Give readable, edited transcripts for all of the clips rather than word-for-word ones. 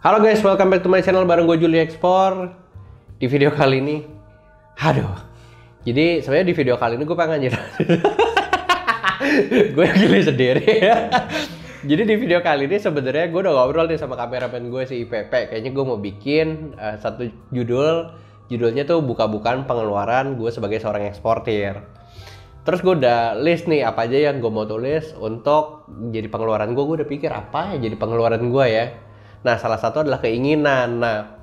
Halo guys, welcome back to my channel bareng gue Juli Explore. Di video kali ini, jadi sebenarnya di video kali ini gue pengen gue gili sendiri ya. Jadi di video kali ini sebenarnya gue udah ngobrol nih sama kameramen gue si IPP. Kayaknya gue mau bikin satu judulnya tuh buka-bukaan pengeluaran gue sebagai seorang eksportir. Terus gue udah list nih apa aja yang gue mau tulis untuk jadi pengeluaran gue. Gue udah pikir apa ya jadi pengeluaran gue ya. Nah, salah satu adalah keinginan. Nah,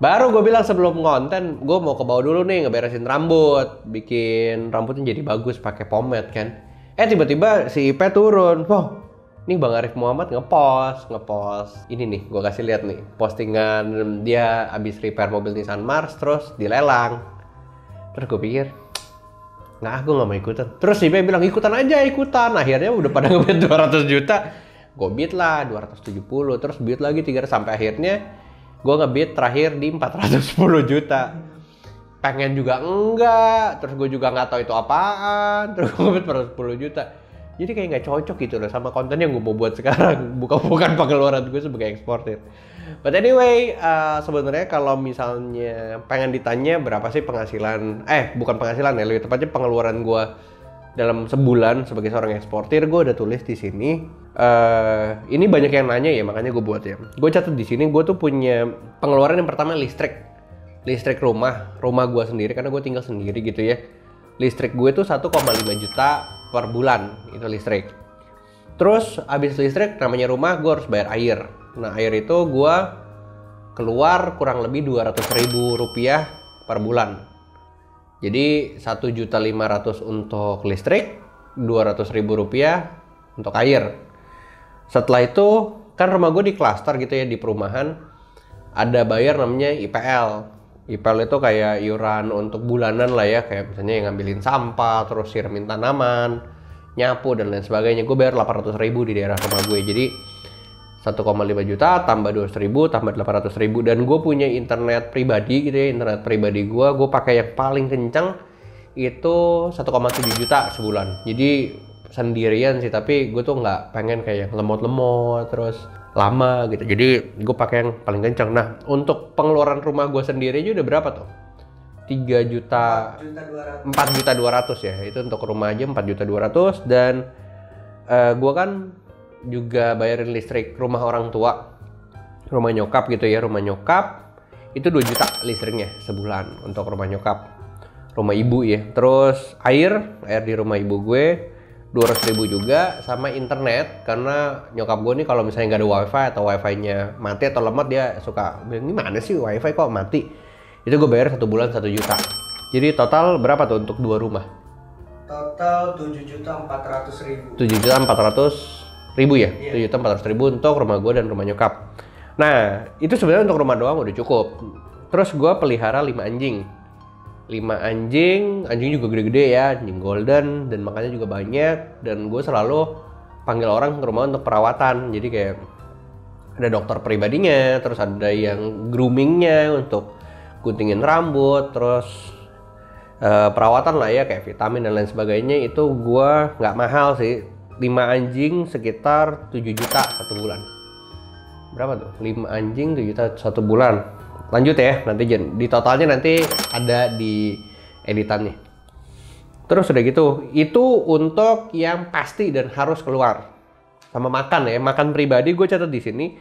baru gue bilang sebelum konten, gue mau ke bawah dulu nih ngeberesin rambut, bikin rambutnya jadi bagus pakai pomade kan. Tiba-tiba si Ipe turun. Wow, ini Bang Arif Muhammad ngepost. Ini nih, gue kasih lihat nih postingan dia abis repair mobil Nissan Mars terus dilelang. Terus gue pikir, gue nggak mau ikutan. Terus si Ipe bilang ikutan aja. Akhirnya udah pada ngebet 200 juta. Gue bid lah 270, terus bid lagi 300, sampai akhirnya gue ngebid terakhir di 410 juta. Pengen juga enggak, terus gue juga nggak tahu itu apaan, terus gue ngebid 410 juta. Jadi kayak nggak cocok gitu loh sama konten yang gue mau buat sekarang, bukan pengeluaran gue sebagai eksportir. But anyway, sebenarnya kalau misalnya pengen ditanya berapa sih penghasilan, bukan penghasilan ya, lebih tepatnya pengeluaran gue dalam sebulan sebagai seorang eksportir, gue udah tulis di sini. Ini banyak yang nanya ya, makanya gue buat ya. Gue catat di sini, gue tuh punya pengeluaran yang pertama listrik rumah gue sendiri karena gue tinggal sendiri gitu ya. Listrik gue tuh 1,5 juta per bulan itu listrik. Terus abis listrik namanya rumah gue harus bayar air. Nah air itu gue keluar kurang lebih 200.000 rupiah per bulan. Jadi 1.500.000 untuk listrik, 200.000 rupiah untuk air. Setelah itu kan rumah gue di klaster gitu ya, di perumahan ada bayar namanya IPL. IPL itu kayak iuran untuk bulanan lah ya, kayak misalnya yang ngambilin sampah, terus siramin tanaman, nyapu dan lain sebagainya. Gue bayar 800.000 di daerah rumah gue. Jadi 1,5 juta tambah 200.000 tambah 800.000, dan gue punya internet pribadi gitu ya. Internet pribadi gue pakai yang paling kencang itu 1,7 juta sebulan. Jadi sendirian sih, tapi gue tuh nggak pengen kayak lemot-lemot terus lama gitu. Jadi gue pakai yang paling kencang. Nah untuk pengeluaran rumah gue sendiri aja udah berapa tuh? 4.200.000 ya. Itu untuk rumah aja 4.200.000. Dan gue kan juga bayarin listrik rumah orang tua, rumah nyokap gitu ya. Rumah nyokap itu 2 juta listriknya sebulan untuk rumah nyokap, rumah ibu ya. Terus air di rumah ibu gue 200.000 juga, sama internet karena nyokap gue nih kalau misalnya nggak ada wifi atau wifi-nya mati atau lemot, dia suka bilang gimana sih wifi kok mati. Itu gue bayar 1 bulan 1 juta. Jadi total berapa tuh untuk 2 rumah? Total 7.400.000. 7.400.000 ya? Iya. 7.400.000 untuk rumah gue dan rumah nyokap. Nah, itu sebenarnya untuk rumah doang udah cukup. Terus gue pelihara 5 anjing. 5 anjing juga gede-gede ya, anjing golden, dan makanya juga banyak. Dan gue selalu panggil orang ke rumah untuk perawatan. Jadi kayak ada dokter pribadinya, terus ada yang groomingnya untuk guntingin rambut, terus perawatan lah ya, kayak vitamin dan lain sebagainya. Itu gue nggak mahal sih. 5 anjing sekitar 7 juta 1 bulan. Berapa tuh? 5 anjing 7 juta 1 bulan. Lanjut ya, nanti di totalnya nanti ada di editannya. Terus udah gitu, itu untuk yang pasti dan harus keluar. Sama makan ya, makan pribadi gue catat di sini.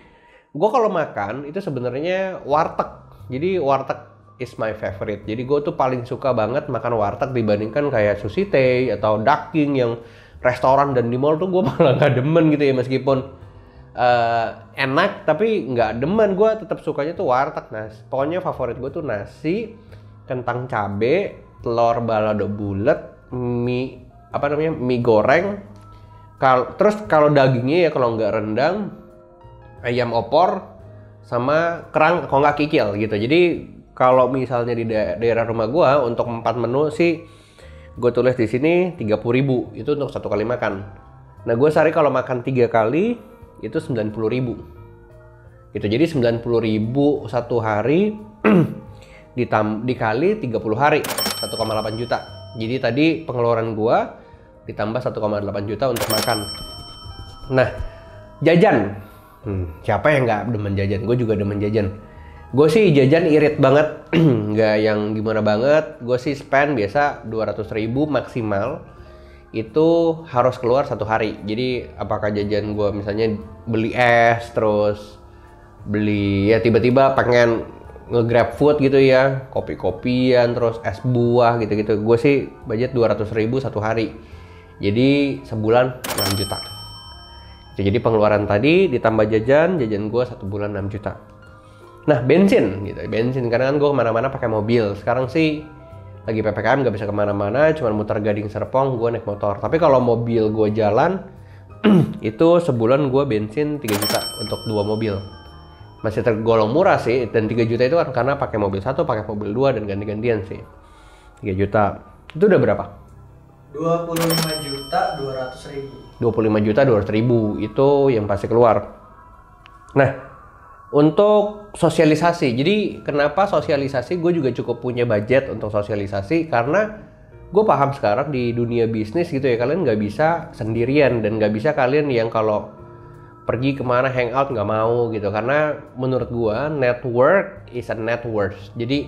Gue kalau makan itu sebenarnya warteg. Jadi warteg is my favorite. Jadi gue tuh paling suka banget makan warteg dibandingkan kayak sushi tei atau daging yang restoran dan di mall tuh gue malah nggak demen gitu ya. Meskipun enak tapi nggak demen, gue tetap sukanya tuh warteg. Nah pokoknya favorit gue tuh nasi, kentang cabe, telur balado bulat, mie goreng. Terus kalau dagingnya ya kalau nggak rendang, ayam opor sama kerang, kalau nggak kikil gitu. Jadi kalau misalnya di daerah rumah gue untuk 4 menu sih gue tulis di sini 30.000 itu untuk 1 kali makan. Nah gue sehari kalau makan 3 kali itu 90.000 gitu. Jadi 90.000 satu hari dikali 30 hari 1,8 juta. Jadi tadi pengeluaran gue ditambah 1,8 juta untuk makan. Nah jajan Siapa yang nggak demen jajan? Gue juga demen jajan. Gue sih jajan irit banget, nggak yang gimana banget. Gue sih spend biasa 200.000 maksimal. Itu harus keluar satu hari. Jadi apakah jajan gue misalnya beli es, terus beli ya tiba-tiba pengen nge-grab food gitu ya, kopi-kopian, terus es buah gitu-gitu. Gue sih budget 200.000 satu hari. Jadi sebulan 6 juta. Jadi pengeluaran tadi ditambah jajan gue satu bulan 6 juta. Nah bensin gitu, bensin karena kan gue kemana-mana pakai mobil. Sekarang sih lagi PPKM nggak bisa kemana-mana, cuma muter Gading Serpong, gue naik motor. Tapi kalau mobil gue jalan, itu sebulan gue bensin 3 juta untuk 2 mobil. Masih tergolong murah sih, dan 3 juta itu kan karena pakai mobil 1, pakai mobil 2, dan ganti-gantian sih. 3 juta, itu udah berapa? 25.200.000. 25.200.000, itu yang pasti keluar. Nah, untuk sosialisasi, jadi kenapa sosialisasi? Gue juga cukup punya budget untuk sosialisasi karena gue paham sekarang di dunia bisnis gitu ya, kalian nggak bisa sendirian dan nggak bisa kalian yang kalau pergi kemana hangout nggak mau gitu, karena menurut gue network is a net worth. Jadi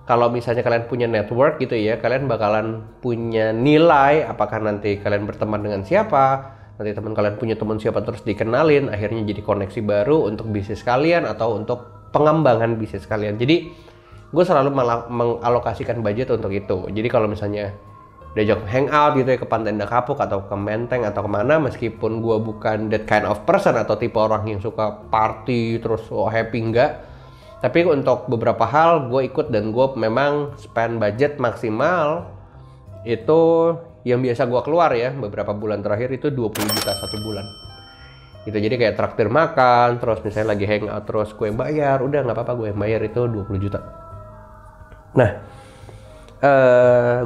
kalau misalnya kalian punya network gitu ya, kalian bakalan punya nilai, apakah nanti kalian berteman dengan siapa, nanti teman kalian punya teman siapa terus dikenalin, akhirnya jadi koneksi baru untuk bisnis kalian atau untuk pengembangan bisnis kalian. Jadi gue selalu mengalokasikan budget untuk itu. Jadi kalau misalnya diajak hangout gitu ya ke Pantai Indah Kapuk atau ke Menteng atau kemana, meskipun gue bukan that kind of person atau tipe orang yang suka party terus happy, enggak, tapi untuk beberapa hal gue ikut dan gue memang spend budget maksimal itu yang biasa gue keluar ya beberapa bulan terakhir itu 20 juta satu bulan gitu. Jadi kayak traktir makan, terus misalnya lagi hangout terus gue yang bayar, udah nggak apa-apa gue yang bayar, itu 20 juta. Nah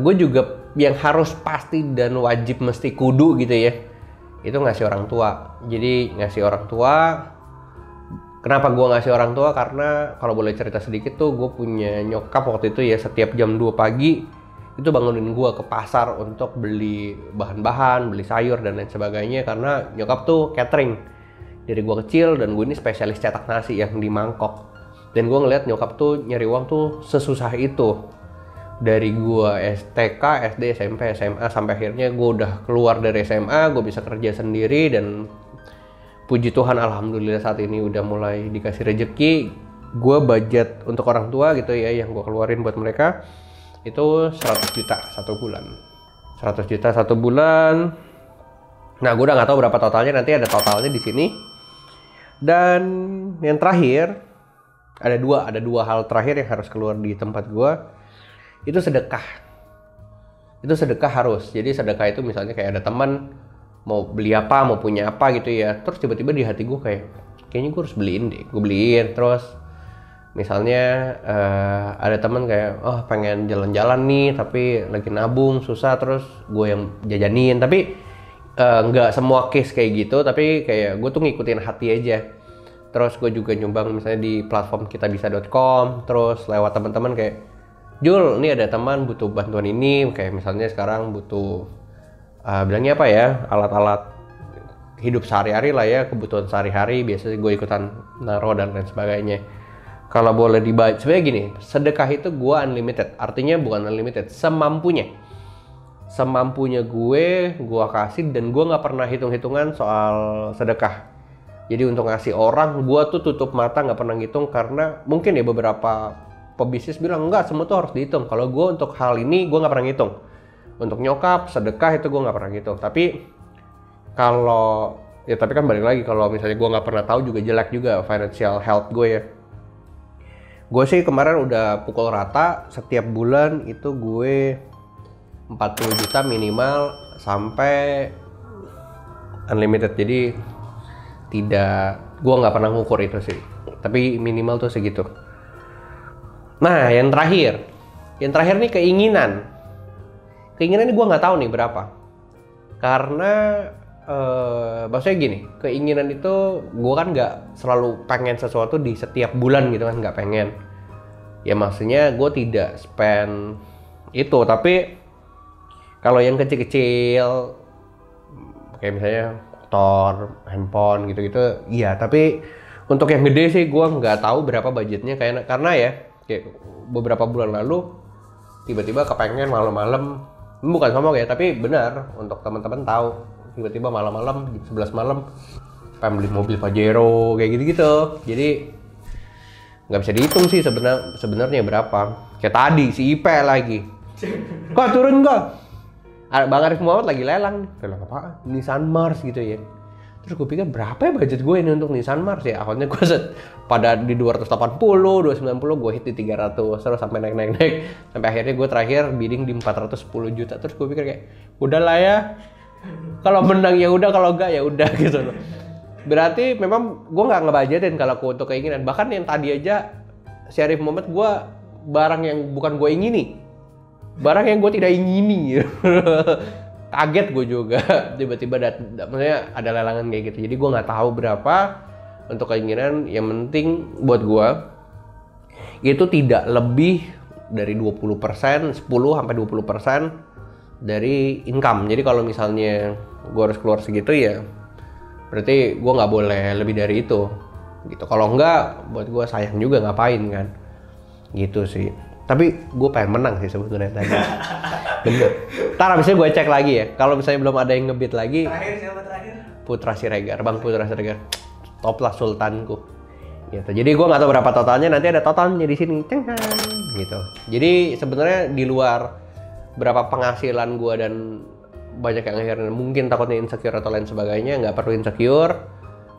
gue juga yang harus pasti dan wajib mesti kudu gitu ya, itu ngasih orang tua. Jadi ngasih orang tua, kenapa gue ngasih orang tua? Karena kalau boleh cerita sedikit tuh, gue punya nyokap waktu itu ya, setiap jam 2 pagi itu bangunin gue ke pasar untuk beli bahan-bahan, beli sayur dan lain sebagainya, karena nyokap tuh catering dari gue kecil dan gue ini spesialis cetak nasi yang di mangkok. Dan gue ngeliat nyokap tuh nyari uang tuh sesusah itu dari gue TK, SD, SMP, SMA, sampai akhirnya gue udah keluar dari SMA, gue bisa kerja sendiri dan puji Tuhan alhamdulillah saat ini udah mulai dikasih rejeki. Gue budget untuk orang tua gitu ya, yang gue keluarin buat mereka itu 100 juta satu bulan. 100 juta satu bulan. Nah, gue udah nggak tahu berapa totalnya, nanti ada totalnya di sini. Dan yang terakhir ada dua hal terakhir yang harus keluar di tempat gue. Itu sedekah. Itu sedekah harus. Jadi sedekah itu misalnya kayak ada teman mau beli apa, mau punya apa gitu ya. Terus tiba-tiba di hati gue kayaknya gue harus beliin deh. Gue beliin. Terus misalnya ada teman kayak pengen jalan-jalan nih tapi lagi nabung susah, terus gue yang jajanin. Tapi nggak semua case kayak gitu, tapi kayak gue tuh ngikutin hati aja. Terus gue juga nyumbang misalnya di platform kitabisa.com, terus lewat teman-teman kayak, Jul, ini ada teman butuh bantuan ini, kayak misalnya sekarang butuh bilangnya apa ya, alat-alat hidup sehari-hari lah ya, kebutuhan sehari-hari, biasanya gue ikutan naro dan lain sebagainya. Kalau boleh dibaca, sebenarnya gini, sedekah itu gue unlimited, artinya bukan unlimited, semampunya gue kasih, dan gue nggak pernah hitung-hitungan soal sedekah. Jadi untuk ngasih orang, gue tuh tutup mata, nggak pernah ngitung, karena mungkin ya beberapa pebisnis bilang enggak, semua tuh harus dihitung. Kalau gue untuk hal ini gue nggak pernah ngitung. Untuk nyokap, sedekah itu gue nggak pernah ngitung. Tapi kalau ya, tapi kan balik lagi, kalau misalnya gue nggak pernah tahu juga jelek juga financial health gue ya. Gue sih kemarin udah pukul rata, setiap bulan itu gue 40 juta minimal sampai unlimited. Jadi gue nggak pernah ngukur itu sih, tapi minimal tuh segitu. Nah, yang terakhir nih keinginan ini gue nggak tahu nih berapa, karena maksudnya gini, keinginan itu gue kan nggak selalu pengen sesuatu di setiap bulan gitu kan, nggak pengen ya, maksudnya gue tidak spend itu. Tapi kalau yang kecil-kecil kayak misalnya motor, handphone gitu-gitu. Iya, tapi untuk yang gede sih gue nggak tahu berapa budgetnya karena ya kayak beberapa bulan lalu tiba-tiba kepengen malam-malam, bukan sombong ya, tapi benar untuk teman-teman tahu tiba-tiba malam-malam jam 11 malam pengen beli mobil Pajero kayak gitu-gitu. Jadi nggak bisa dihitung sih sebenarnya berapa. Kayak tadi si Ipe lagi, kok turun kok? Bang Arif Muhammad lagi lelang apa? Nissan Mars gitu ya. Terus gue pikir berapa ya budget gue ini untuk Nissan Mars ya? Akhirnya gue pada di 280, 290, gue hit di 300 terus sampai naik. Sampai akhirnya gue terakhir bidding di 410 juta. Terus gue pikir kayak udahlah ya. Kalau menang ya udah, kalau enggak ya udah gitu loh. Berarti memang gue nggak ngebudgetin kalau untuk keinginan. Bahkan yang tadi aja si Arif Muhammad gue barang yang bukan gue ingini. Barang yang gue tidak ingini. Kaget gue juga tiba-tiba maksudnya ada lelangan kayak gitu. Jadi gue nggak tahu berapa untuk keinginan. Yang penting buat gue itu tidak lebih dari 20%, 10-20% dari income. Jadi kalau misalnya gue harus keluar segitu ya berarti gue nggak boleh lebih dari itu gitu. Kalau enggak buat gue sayang juga ngapain kan gitu sih. Tapi gue pengen menang sih sebetulnya tadi. Bener. Ntar abisnya gue cek lagi ya. Kalau misalnya belum ada yang ngebit lagi. Terakhir siapa terakhir? Putra Siregar, Bang Putra Siregar. Top lah sultanku. Gitu. Jadi gue nggak tahu berapa totalnya. Nanti ada totalnya di sini. Gitu. Jadi sebenarnya di luar berapa penghasilan gue dan banyak yang akhirnya mungkin takutnya insecure atau lain sebagainya, nggak perlu insecure.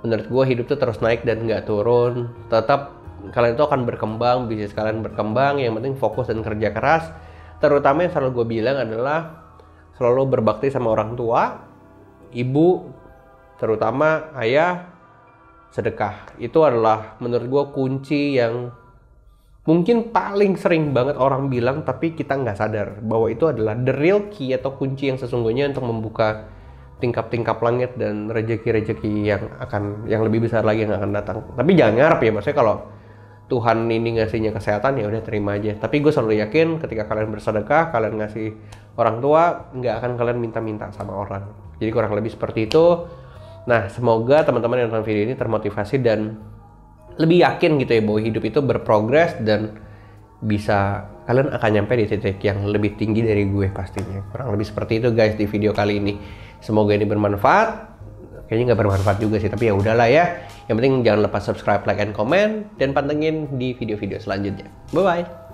Menurut gue hidup tuh terus naik dan nggak turun. Tetap kalian itu akan berkembang, bisnis kalian berkembang. Yang penting fokus dan kerja keras. Terutama yang selalu gue bilang adalah selalu berbakti sama orang tua, ibu, terutama ayah, sedekah. Itu adalah menurut gue kunci yang mungkin paling sering banget orang bilang tapi kita nggak sadar bahwa itu adalah the real key atau kunci yang sesungguhnya untuk membuka tingkap-tingkap langit dan rezeki-rezeki yang lebih besar lagi yang akan datang. Tapi jangan ngarep ya, maksudnya kalau Tuhan ini ngasihnya kesehatan ya udah terima aja. Tapi gue selalu yakin ketika kalian bersedekah, kalian ngasih orang tua, nggak akan kalian minta-minta sama orang. Jadi kurang lebih seperti itu. Nah, semoga teman-teman yang nonton video ini termotivasi dan lebih yakin gitu ya bahwa hidup itu berprogres dan bisa kalian akan nyampe di titik yang lebih tinggi dari gue pastinya. Kurang lebih seperti itu guys di video kali ini. Semoga ini bermanfaat. Kayaknya nggak bermanfaat juga sih, tapi ya udahlah ya. Yang penting jangan lupa subscribe, like, and comment, dan pantengin di video-video selanjutnya. Bye-bye!